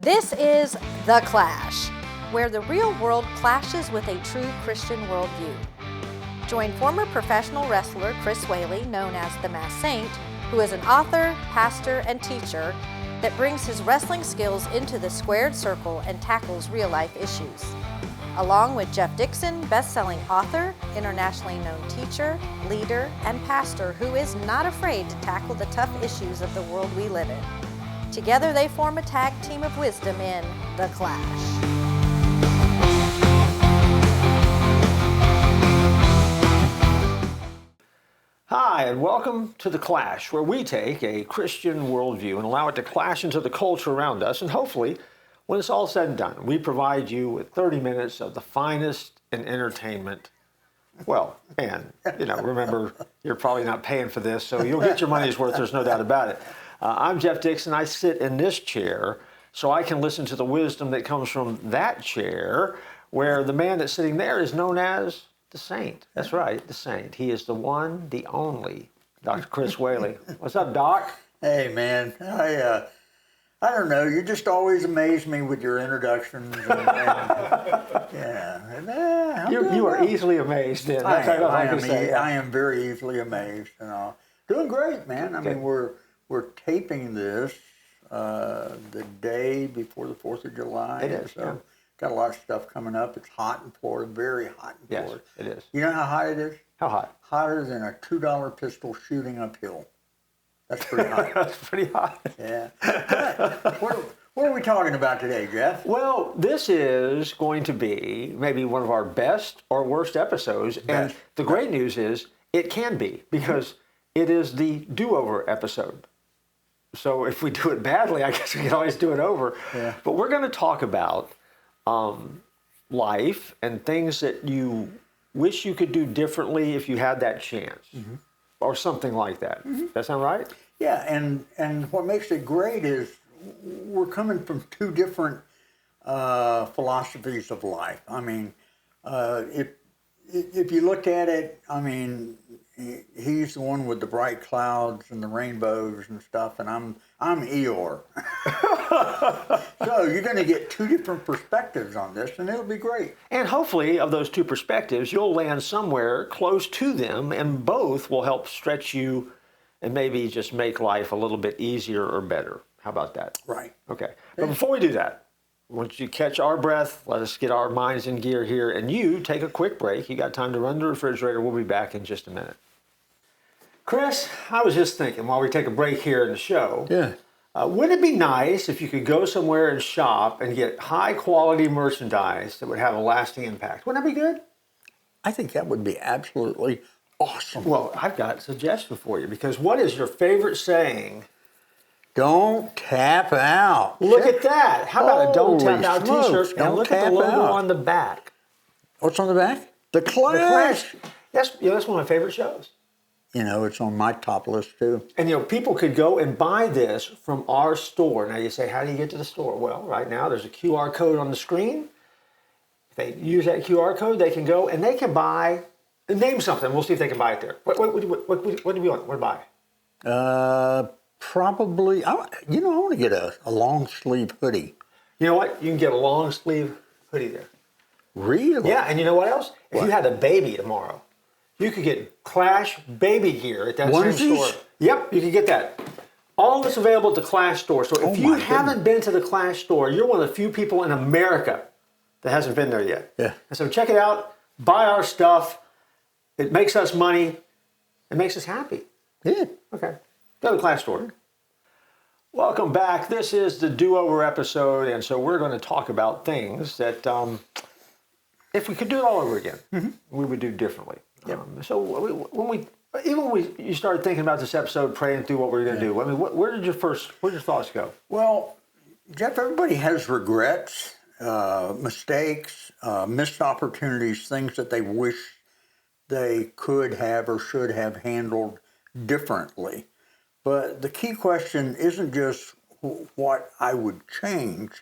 This is The Clash, where the real world clashes with a true Christian worldview. Join former professional wrestler Chris Whaley, known as the Masked Saint, who is an author, pastor, and teacher that brings his wrestling skills into the squared circle and tackles real-life issues. Along with Jeff Dixon, best-selling author, internationally known teacher, leader, and pastor who is not afraid to tackle the tough issues of the world we live in. Together they form a tag team of wisdom in The Clash. Hi, and welcome to The Clash, where we take a Christian worldview and allow it to clash into the culture around us. And hopefully, when it's all said and done, we provide you with 30 minutes of the finest in entertainment. Well, and, remember, you're probably not paying for this, so you'll get your money's worth, there's no doubt about it. I'm Jeff Dixon. I sit in this chair so I can listen to the wisdom that comes from that chair, where the man that's sitting there is known as the Saint. That's right, the Saint. He is the one, the only, Dr. Chris Whaley. What's up, Doc? Hey, man. I don't know. You just always amaze me with your introductions. You are easily amazed. Then. I am very easily amazed. Doing great, man. I mean, we're taping this the day before the 4th of July. It is, so got a lot of stuff coming up. It's hot in Florida, very hot in Florida. Yes, it is. You know how hot it is? How hot? Hotter than a $2 pistol shooting uphill. That's pretty hot. That's pretty hot. Yeah. What are we talking about today, Jeff? Well, this is going to be maybe one of our best or worst episodes. And the great news is it can be, because it is the do-over episode. So if we do it badly, I guess we can always do it over. Yeah. But we're going to talk about life and things that you wish you could do differently if you had that chance, or something like that. Does that sound right? Yeah, and what makes it great is we're coming from two different philosophies of life. I mean, if you look at it, I mean, he's the one with the bright clouds and the rainbows and stuff, and I'm Eeyore. So you're going to get two different perspectives on this, and it'll be great. And hopefully, of those two perspectives, you'll land somewhere close to them, and both will help stretch you and maybe just make life a little bit easier or better. How about that? Right. Okay. But before we do that, once you catch our breath, let us get our minds in gear here, and you take a quick break. You got time to run to the refrigerator. We'll be back in just a minute. Chris, I was just thinking while we take a break here in the show, wouldn't it be nice if you could go somewhere and shop and get high-quality merchandise that would have a lasting impact? Wouldn't that be good? I think that would be absolutely awesome. Well, I've got a suggestion for you, because what is your favorite saying? Don't tap out. Look at that. How about a Don't Tap Out t-shirt? And look at the logo on the back. What's on the back? The Clash. That's one of my favorite shows. It's on my top list too. And people could go and buy this from our store. Now you say, how do you get to the store? Well, right now there's a QR code on the screen. If they use that QR code, they can go and they can buy, name something. We'll see if they can buy it there. What do you want? What to buy? Probably, I want to get a long sleeve hoodie. You know what? You can get a long sleeve hoodie there. Really? Yeah, and you know what else? If you had a baby tomorrow, you could get Clash baby gear at that same store. Yep, you can get that. All this available at the Clash store. So if you haven't been to the Clash store, you're one of the few people in America that hasn't been there yet. Yeah. And so check it out. Buy our stuff. It makes us money. It makes us happy. Yeah. Okay. Go to the Clash store. Welcome back. This is the do-over episode, and so we're going to talk about things that, if we could do it all over again, we would do differently. Yep. When you started thinking about this episode, praying through what we were going to do, I mean, where did your thoughts go? Well, Jeff, everybody has regrets, mistakes, missed opportunities, things that they wish they could have or should have handled differently. But the key question isn't just what I would change.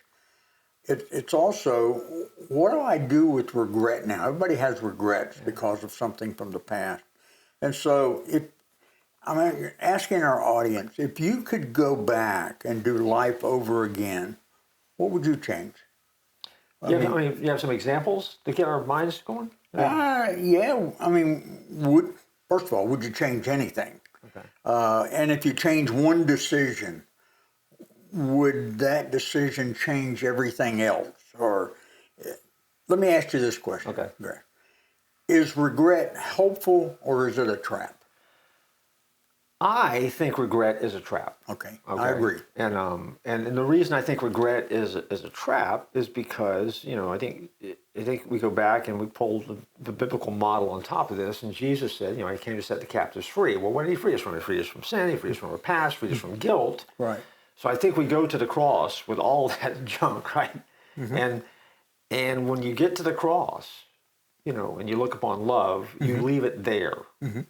It's also, what do I do with regret now? Everybody has regrets because of something from the past. And so I'm asking our audience, if you could go back and do life over again, what would you change? You have some examples to get our minds going? Yeah. I mean, first of all, would you change anything? Okay. And if you change one decision, would that decision change everything else? Or let me ask you this question. Okay. Is regret helpful or is it a trap? I think regret is a trap. Okay. I agree. And the reason I think regret is a trap is because, I think we go back and we pull the biblical model on top of this, and Jesus said, he came to set the captives free. Well, what did he free us from? He freed us from sin, he freed us from our past, freed us from guilt. Right. So I think we go to the cross with all that junk, right? Mm-hmm. And when you get to the cross, and you look upon love, you leave it there. Mm-hmm.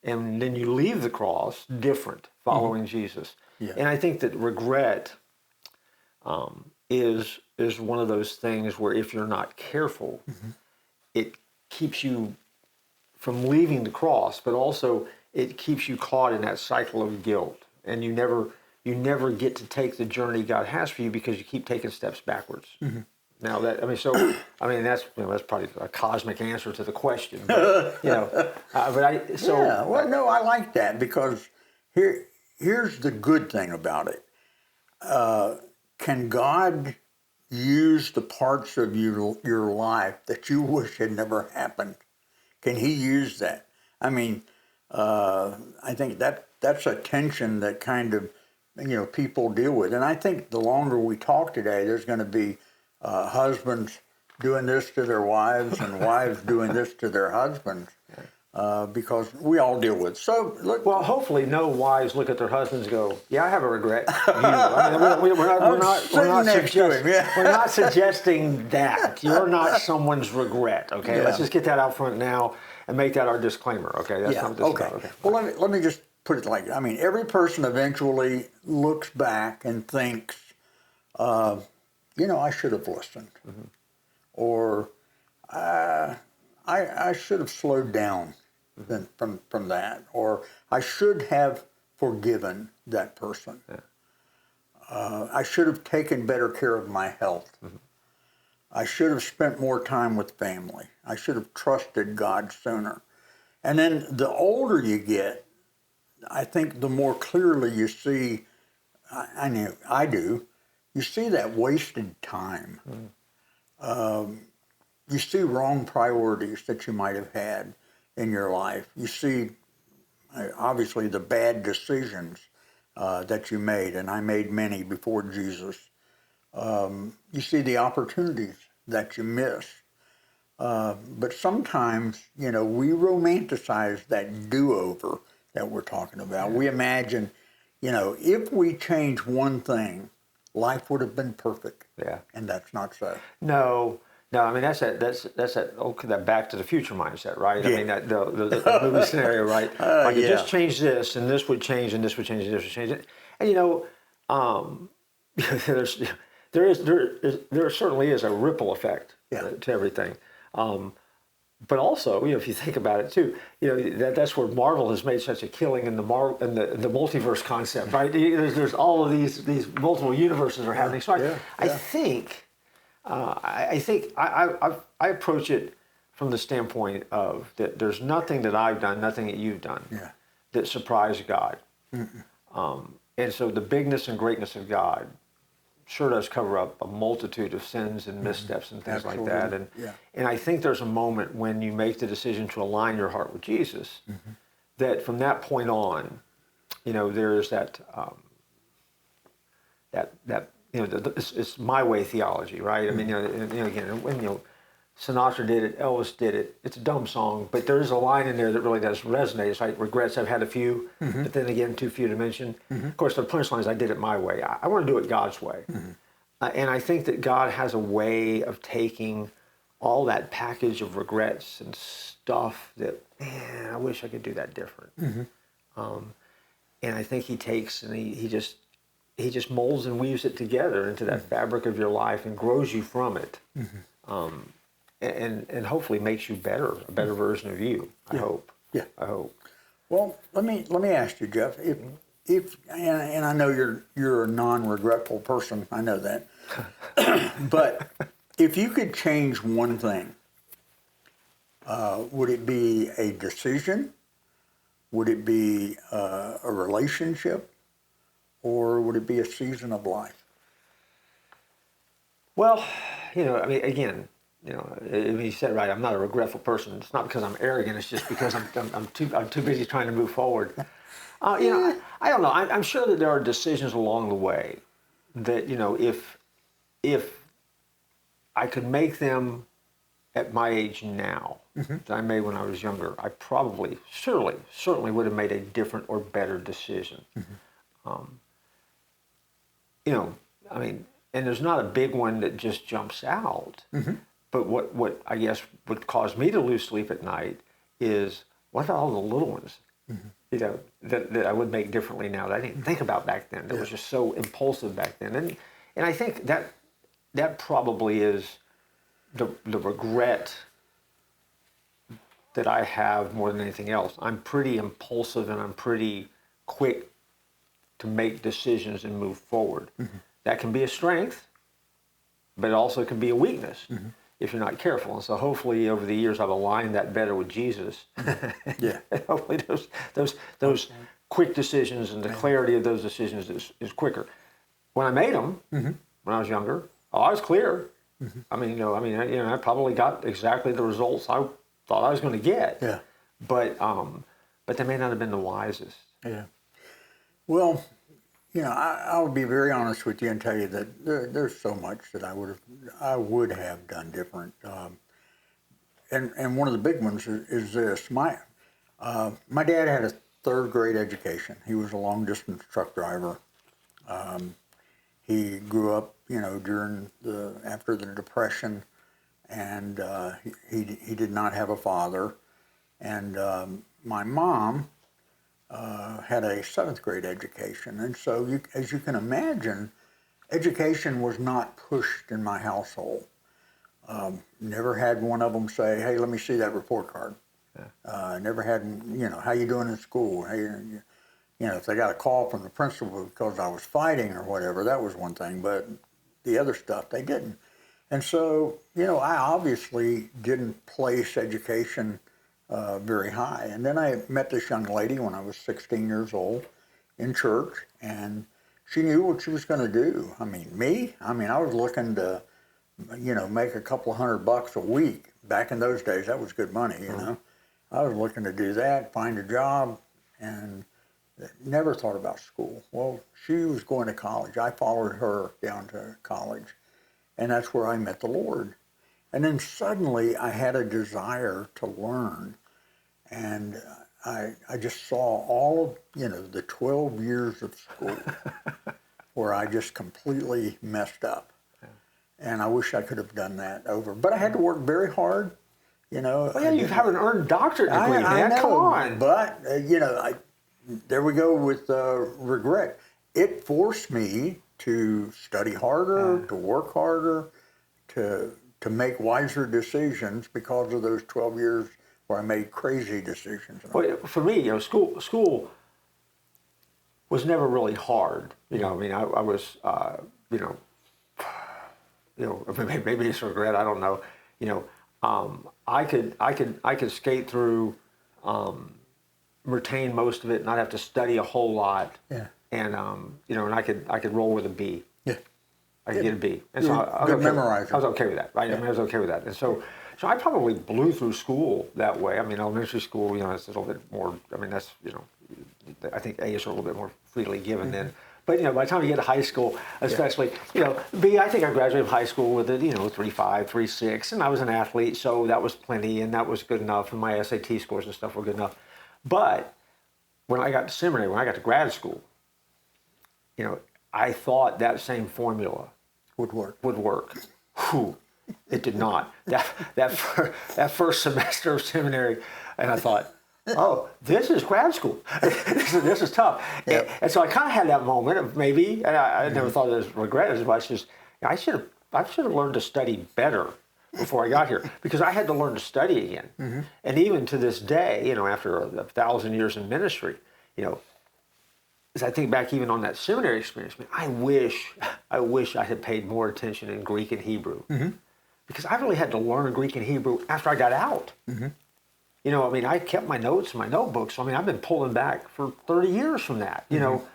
And then you leave the cross different, following Jesus. Yeah. And I think that regret is one of those things where if you're not careful, it keeps you from leaving the cross, but also it keeps you caught in that cycle of guilt. And you never get to take the journey God has for you because you keep taking steps backwards. Mm-hmm. Now that's probably a cosmic answer to the question, but I like that because here's the good thing about it. Can God use the parts of your life that you wish had never happened? Can He use that? I mean, I think that's a tension that kind of people deal with, and I think the longer we talk today, there's going to be husbands doing this to their wives and wives doing this to their husbands because we all deal with it. So look. Well, hopefully no wives look at their husbands and go, "Yeah, I have a regret." We're not suggesting that. You're not someone's regret. Okay, let's just get that out front now and make that our disclaimer. Okay, that's not this about. Okay. Well, let me just put it like, every person eventually looks back and thinks, I should have listened, or I should have slowed down from that, or I should have forgiven that person. Yeah. I should have taken better care of my health. I should have spent more time with family. I should have trusted God sooner. And then the older you get, I think the more clearly you see, I do, you see that wasted time. You see wrong priorities that you might have had in your life. You see, obviously, the bad decisions that you made, and I made many before Jesus. You see the opportunities that you missed. But sometimes, we romanticize that do-over that we're talking about. We imagine, if we change one thing, life would have been perfect. Yeah. And that's not so. No, I mean that's that Back to the Future mindset, right? Yeah. I mean that the movie scenario, right? You just change this, and this would change, and this would change, and this would change. And there certainly is a ripple effect to everything. But also, if you think about it too, that's where Marvel has made such a killing in the multiverse concept, right? There's all of these multiple universes are happening. So I think I approach it from the standpoint of that there's nothing that I've done, nothing that you've done that surprised God. And so the bigness and greatness of God sure does cover up a multitude of sins and missteps and things like that. And I think there's a moment when you make the decision to align your heart with Jesus, that from that point on, there is that it's my way theology, right? I mean, again, when Sinatra did it, Elvis did it. It's a dumb song, but there is a line in there that really does resonate. It's like, regrets, I've had a few, but then again, too few to mention. Of course, the punchline is I did it my way. I want to do it God's way. And I think that God has a way of taking all that package of regrets and stuff that, man, I wish I could do that different. And I think He takes and he just molds and weaves it together into that fabric of your life and grows you from it. And hopefully makes you better, a better version of you. I hope. Yeah. I hope. Well, let me ask you, Jeff. and I know you're a non-regretful person, I know that, but if you could change one thing, would it be a decision? Would it be a relationship? Or would it be a season of life? Well, I mean, again, you said it right. I'm not a regretful person. It's not because I'm arrogant. It's just because I'm too busy trying to move forward. I don't know. I'm sure that there are decisions along the way that if I could make them at my age now that I made when I was younger, I probably, certainly would have made a different or better decision. I mean, and there's not a big one that just jumps out. But what I guess would cause me to lose sleep at night is, what about all the little ones, that I would make differently now that I didn't think about back then. That was just so impulsive back then. And I think that probably is the regret that I have more than anything else. I'm pretty impulsive and I'm pretty quick to make decisions and move forward. That can be a strength, but it also can be a weakness if you're not careful. And so hopefully over the years I've aligned that better with Jesus. Yeah. Hopefully those quick decisions and the clarity of those decisions is quicker. When I made them, when I was younger, I was clear. I mean, I probably got exactly the results I thought I was going to get. Yeah. But they may not have been the wisest. Yeah. Well, I'll be very honest with you and tell you that there's so much that I would have done different. And one of the big ones is this. My dad had a third grade education. He was a long distance truck driver. He grew up, after the Depression, and he did not have a father. And my mom had a 7th grade education. And so, as you can imagine, education was not pushed in my household. Never had one of them say, "Hey, let me see that report card." Never had, how you doing in school? Hey, if they got a call from the principal because I was fighting or whatever, that was one thing. But the other stuff, they didn't. And so, I obviously didn't place education very high. And then I met this young lady when I was 16 years old in church, and she knew what she was going to do. I was looking to, make a couple of $100 a week. Back in those days, that was good money, I was looking to do that, find a job, and never thought about school. Well, she was going to college. I followed her down to college, and that's where I met the Lord. And then suddenly I had a desire to learn. And I just saw all of, the 12 years of school where I just completely messed up. And I wish I could have done that over. But I had to work very hard, Well, yeah, you have an earned doctorate degree, man. I know, Come on. But, there we go with regret. It forced me to study harder, to work harder, to make wiser decisions because of those 12 years where I made crazy decisions. Well, for me, school was never really hard. I was, maybe it's regret. I don't know. I could skate through, retain most of it, not have to study a whole lot. Yeah. And and I could roll with a B. Yeah. I could get a B. And so I was memorizer. I was okay with that, right? Yeah. I was okay with that. And so I probably blew through school that way. Elementary school, it's a little bit more, that's, I think A's are a little bit more freely given then. But, by the time you get to high school, especially, B, I think I graduated high school with a, 3.5, 3.6, and I was an athlete, so that was plenty, and that was good enough, and my SAT scores and stuff were good enough. But when I got to seminary, when I got to grad school, I thought that same formula would work. Whew. It did not. That first semester of seminary, and I thought, oh, this is grad school. this is tough. Yep. And so I kind of had that moment of maybe, and I never thought it was regret as much as I should have learned to study better before I got here, because I had to learn to study again. And even to this day, after 1,000 years in ministry, as I think back even on that seminary experience, man, I wish I had paid more attention in Greek and Hebrew. Because I really had to learn Greek and Hebrew after I got out. You know, I mean, I kept my notes in my notebooks. I mean, I've been pulling back for 30 years from that, you know,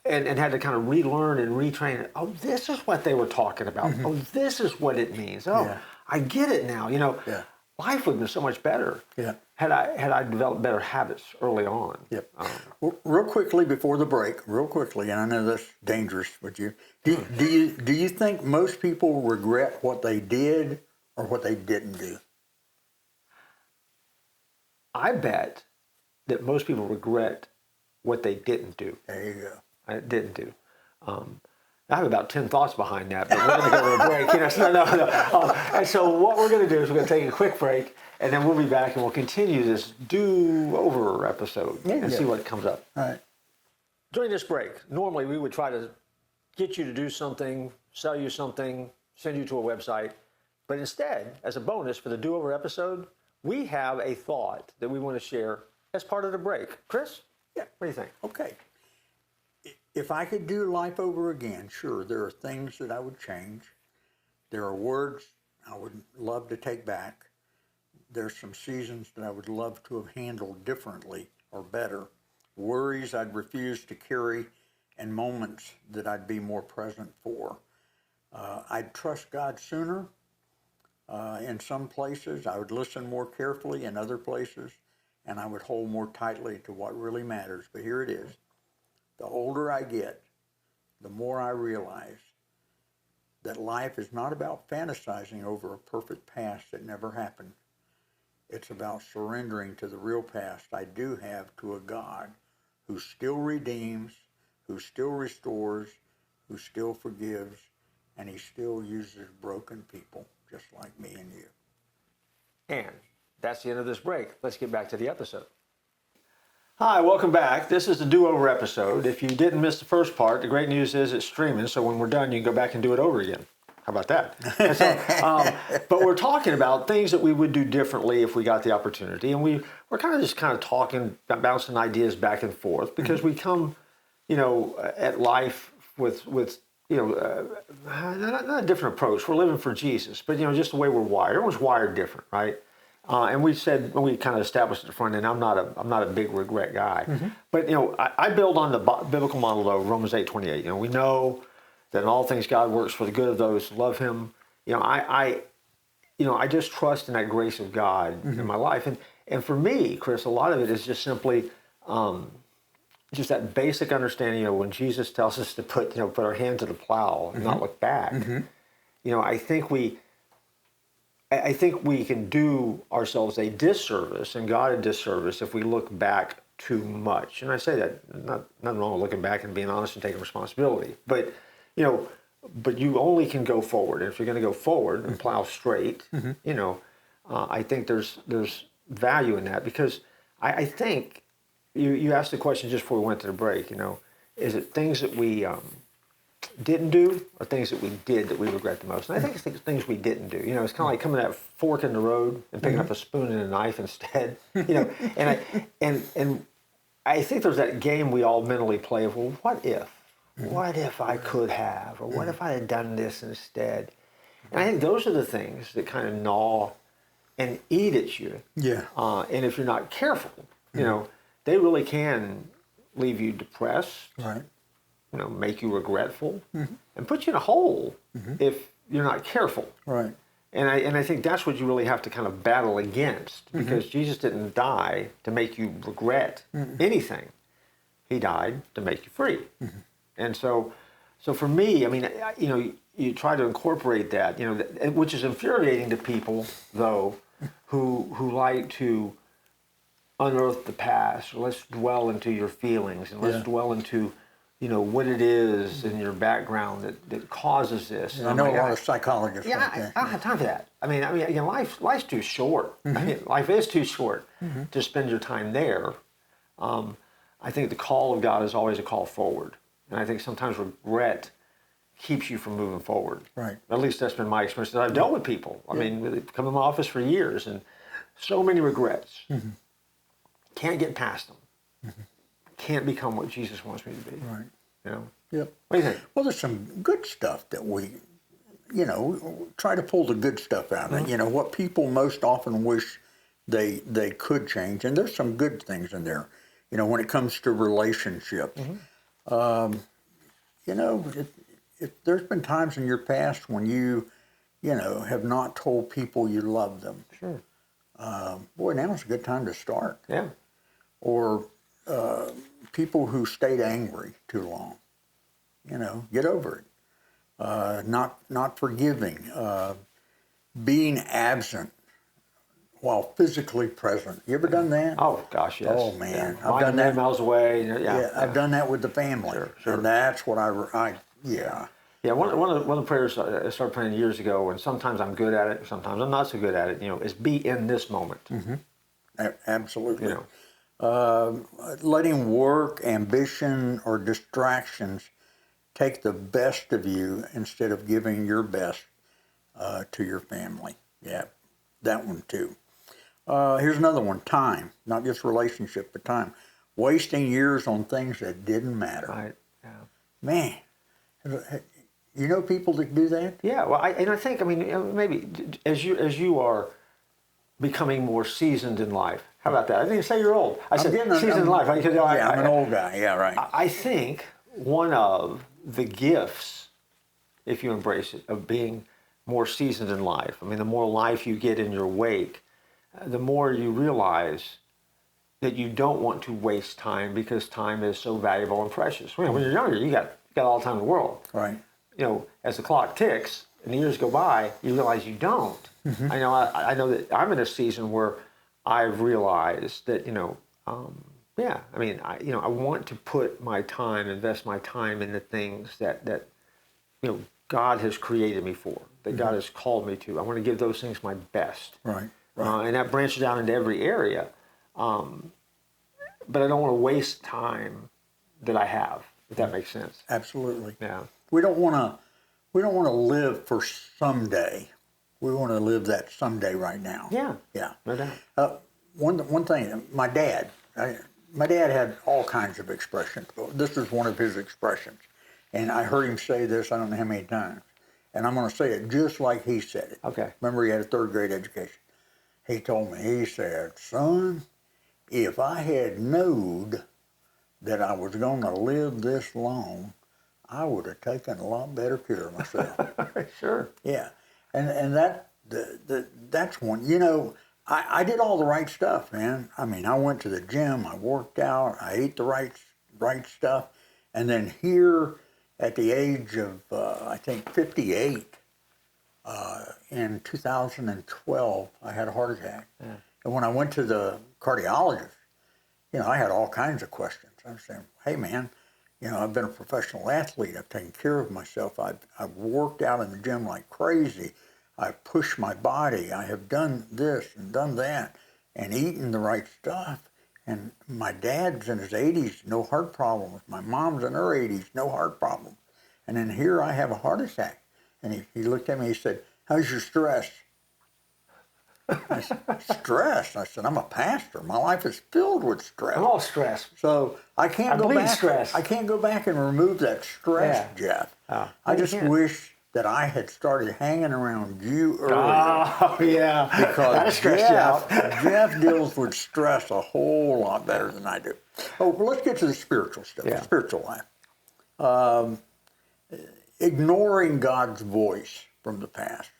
and had to kind of relearn and retrain. Oh, this is what they were talking about. Oh, this is what it means. Oh, I get it now. You know, life would have been so much better had I developed better habits early on. Well, real quickly before the break, and I know that's dangerous, but do you think most people regret what they did or what they didn't do? I bet that most people regret what they didn't do. There you go. I didn't do. I have about 10 thoughts behind that, but we're going to go to a break. You know, no. And so what we're going to do is we're going to take a quick break, and then we'll be back and we'll continue this do-over episode and see what comes up. All right. During this break, normally we would try to get you to do something, sell you something, send you to a website. But instead, as a bonus for the do-over episode, we have a thought that we want to share as part of the break. Chris? Yeah. What do you think? Okay. If I could do life over again, sure, there are things that I would change. There are words I would love to take back. There's some seasons that I would love to have handled differently or better. Worries I'd refuse to carry, and moments that I'd be more present for. I'd trust God sooner. In some places, I would listen more carefully. In other places, and I would hold more tightly to what really matters. But here it is. The older I get, the more I realize that life is not about fantasizing over a perfect past that never happened. It's about surrendering to the real past I do have to a God who still redeems, who still restores, who still forgives, and he still uses broken people just like me and you. And that's the end of this break. Let's get back to the episode. Hi, welcome back. This is the do-over episode. If you didn't miss the first part, the great news is it's streaming, so when we're done, you can go back and do it over again. How about that? But we're talking about things that we would do differently if we got the opportunity, and we're kind of talking, bouncing ideas back and forth, because we come, you know, at life with you know, not a different approach. We're living for Jesus, but, you know, just the way we're wired. Everyone's wired different, right? And we said, when we kind of established at the front end, I'm not a big regret guy. But, you know, I build on the biblical model, though, Romans 8:28. You know, we know that in all things God works for the good of those who love him. You know, I just trust in that grace of God in my life. And for me, Chris, a lot of it is just simply just that basic understanding, you know, when Jesus tells us to put our hand to the plow and not look back. You know, I think we can do ourselves a disservice and God a disservice if we look back too much. And I say that, nothing wrong with looking back and being honest and taking responsibility. But, you know, you only can go forward. And if you're going to go forward and plow straight, you know, I think there's value in that, because I think you asked the question just before we went to the break, you know, is it things that we didn't do or things that we did that we regret the most? And I think it's things we didn't do. You know, it's kind of like coming to that fork in the road and picking up a spoon and a knife instead. You know, and I think there's that game we all mentally play of, well, what if? What if I could have? Or what if I had done this instead? And I think those are the things that kind of gnaw and eat at you. Yeah. And if you're not careful, you know, they really can leave you depressed. Right. You know, make you regretful, and put you in a hole if you're not careful. Right. And I think that's what you really have to kind of battle against, because Jesus didn't die to make you regret anything. He died to make you free. And so for me, I mean, you know, you try to incorporate that, you know, which is infuriating to people, though, who like to unearth the past, or let's dwell into your feelings, and let's dwell into, you know, what it is in your background that causes this. Yeah, I know a lot of psychologists. Yeah, like that. I don't have time for that. I mean, again, life's too short. I mean, life is too short to spend your time there. I think the call of God is always a call forward, and I think sometimes regret keeps you from moving forward. Right. At least that's been my experience. I've dealt with people. I mean, they come in my office for years, and so many regrets. Can't get past them. can't become what Jesus wants me to be. Right. You know? Yep. What do you think? Well, there's some good stuff that we, try to pull the good stuff out of it. You know, what people most often wish they could change. And there's some good things in there, when it comes to relationships. If there's been times in your past when you have not told people you love them. Sure. Boy, now's a good time to start. Yeah. Or people who stayed angry too long. Get over it. Not forgiving. Being absent while physically present. You ever done that? Oh gosh, yes. Oh man, yeah. I've done that. Miles away. Yeah. I've done that with the family. Sure. And that's what I. Yeah. One of the prayers I started praying years ago, and sometimes I'm good at it, sometimes I'm not so good at it. Is be in this moment. Mm-hmm. Absolutely. Letting work, ambition, or distractions take the best of you instead of giving your best to your family. Yeah, that one too. Here's another one: time, not just relationship, but time. Wasting years on things that didn't matter. Right. Yeah. Man. You know people that do that? Yeah, well, I think maybe as you are becoming more seasoned in life. How about that? I didn't say you're old. I said seasoned in life. I'm an old guy. Yeah, right. I think one of the gifts, if you embrace it, of being more seasoned in life. The more life you get in your wake, the more you realize that you don't want to waste time because time is so valuable and precious. When you're younger, you got all the time in the world. Right. As the clock ticks and the years go by, you realize you don't. Mm-hmm. I know that I'm in a season where I've realized that, I want to put my time, invest my time in the things that God has created me for, that God has called me to. I want to give those things my best. Right. And that branches out into every area. But I don't want to waste time that I have, if that makes sense. Absolutely. Yeah. We don't want to live for someday. We want to live that someday right now. Yeah. Yeah. No doubt. One thing, my dad had all kinds of expressions. This is one of his expressions. And I heard him say this, I don't know how many times. And I'm going to say it just like he said it. Okay. Remember, he had a third grade education. He told me, he said, son, if I had knowed that I was going to live this long, I would have taken a lot better care of myself. Sure. Yeah. And that's one. I did all the right stuff, man. I went to the gym, I worked out, I ate the right stuff. And then here at the age of, I think, 58, in 2012, I had a heart attack. Yeah. And when I went to the cardiologist, I had all kinds of questions. I was saying, hey, man, I've been a professional athlete. I've taken care of myself. I've worked out in the gym like crazy. I've pushed my body. I have done this and done that and eaten the right stuff. And my dad's in his 80s, no heart problems. My mom's in her 80s, no heart problems. And then here I have a heart attack. And he looked at me, he said, how's your stress? I said, stress? I said, I'm a pastor. My life is filled with stress. I'm all stressed. So I can't go back. Stress. I can't go back and remove that stress, Jeff. I just wish that I had started hanging around you earlier. Oh, yeah. Because Jeff deals with stress a whole lot better than I do. Oh, well, let's get to the spiritual stuff, the spiritual life. Ignoring God's voice from the past,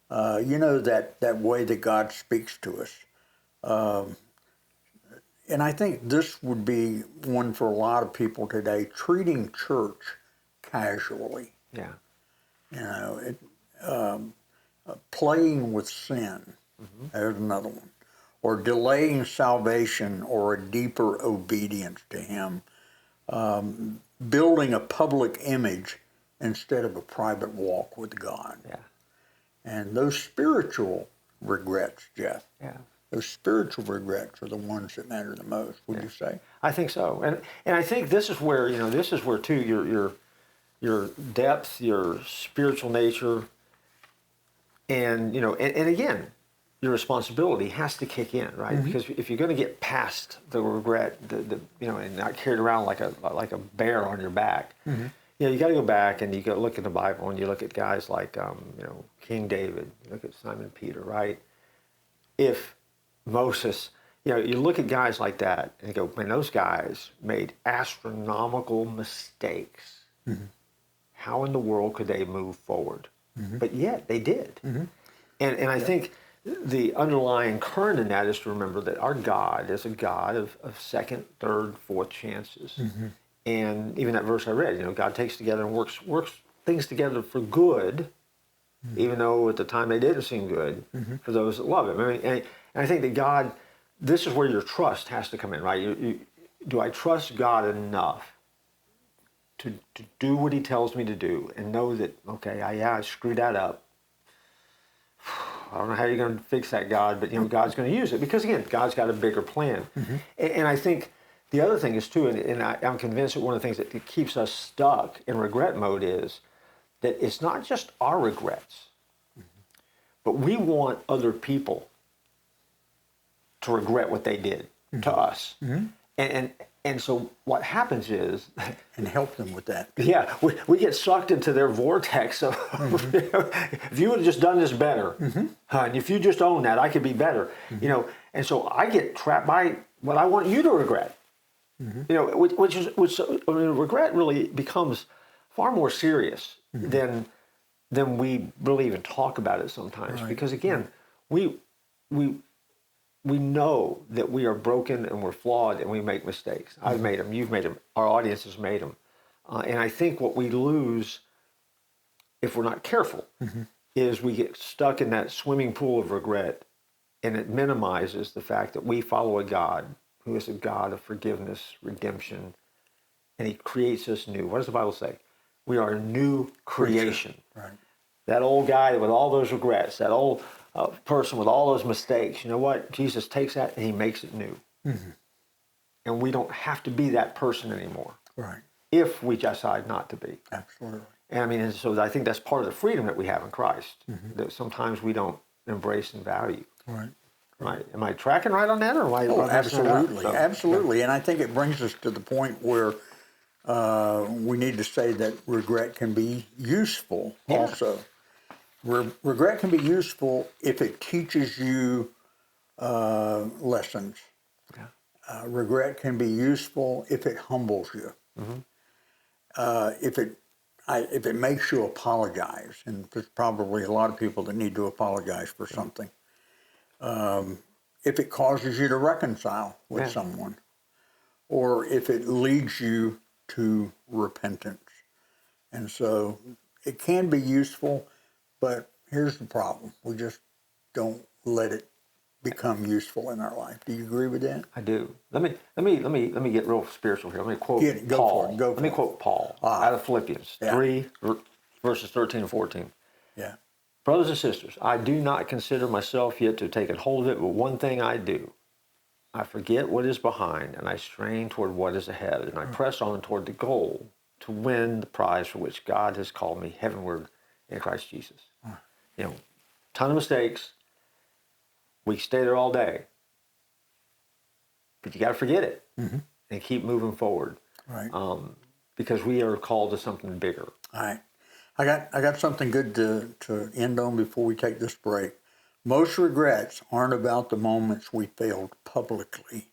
that way that God speaks to us. And I think this would be one for a lot of people today, treating church casually. Yeah. Playing with sin. Mm-hmm. There's another one. Or delaying salvation or a deeper obedience to Him. Building a public image instead of a private walk with God. Yeah. And those spiritual regrets, Jeff. Yeah. Those spiritual regrets are the ones that matter the most, would you say? I think so. And I think this is where too your depth, your spiritual nature, and and again, your responsibility has to kick in, right? Because if you're going to get past the regret, and not carried around like a bear on your back, you got to go back and you go look in the Bible and you look at guys like King David, you look at Simon Peter, right? If Moses, you look at guys like that and you go, man, those guys made astronomical mistakes. How in the world could they move forward? But yet they did. And I think the underlying current in that is to remember that our God is a God of second, third, fourth chances. And even that verse I read, God takes together and works things together for good, even though at the time they didn't seem good, for those that love Him. I mean, and I think that God, this is where your trust has to come in, right? Do I trust God enough to do what He tells me to do and know that, okay, I screwed that up. I don't know how you're going to fix that, God, but God's going to use it because, again, God's got a bigger plan. And I think the other thing is too, and I'm convinced that one of the things that keeps us stuck in regret mode is that it's not just our regrets, but we want other people to regret what they did to us. And so what happens is... And help them with that. Yeah, we get sucked into their vortex of, if you would have just done this better, and if you just own that, I could be better, And so I get trapped by what I want you to regret, regret really becomes far more serious than we really even talk about it sometimes. Right. Because again, we know that we are broken and we're flawed and we make mistakes. I've made them, you've made them, our audience has made them. And I think what we lose, if we're not careful, is we get stuck in that swimming pool of regret, and it minimizes the fact that we follow a God who is a God of forgiveness, redemption, and He creates us new. What does the Bible say? We are a new creation. Right. That old guy with all those regrets, that old person with all those mistakes, you know what? Jesus takes that and He makes it new. And we don't have to be that person anymore. Right. If we decide not to be. Absolutely. And I mean, and so I think that's part of the freedom that we have in Christ, that sometimes we don't embrace and value. Right. Am I tracking right on that, or am I? Absolutely, absolutely. And I think it brings us to the point where we need to say that regret can be useful also. Regret can be useful if it teaches you lessons. Regret can be useful if it humbles you. If it makes you apologize, and there's probably a lot of people that need to apologize for something. If it causes you to reconcile with someone, or if it leads you to repentance. And so it can be useful, but here's the problem. We just don't let it become useful in our life. Do you agree with that? I do. Let me get real spiritual here. Let me quote Paul. Let me quote Paul out of Philippians 3, verses 13 and 14. Yeah. Brothers and sisters, I do not consider myself yet to have taken hold of it, but one thing I do. I forget what is behind, and I strain toward what is ahead, and I press on toward the goal to win the prize for which God has called me heavenward in Christ Jesus. Ton of mistakes. We can stay there all day. But you got to forget it and keep moving forward. Right. Because we are called to something bigger. All right. I got something good to end on before we take this break. Most regrets aren't about the moments we failed publicly.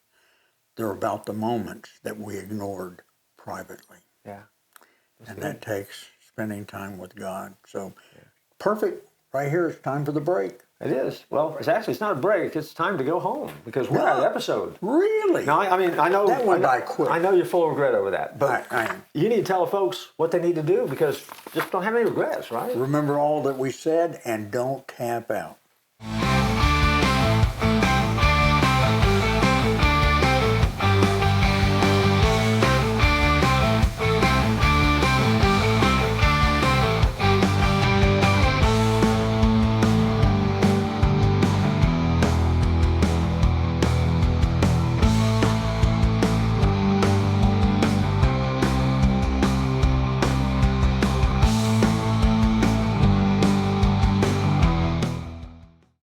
They're about the moments that we ignored privately. Yeah. And that takes spending time with God. So, perfect. Right here, it's time for the break. It is. Well, it's not a break. It's time to go home because we're out of episode. Really? No, I mean, I know that went by quick. I know you're full of regret over that, but I am. You need to tell folks what they need to do because just don't have any regrets, right? Remember all that we said and don't tap out.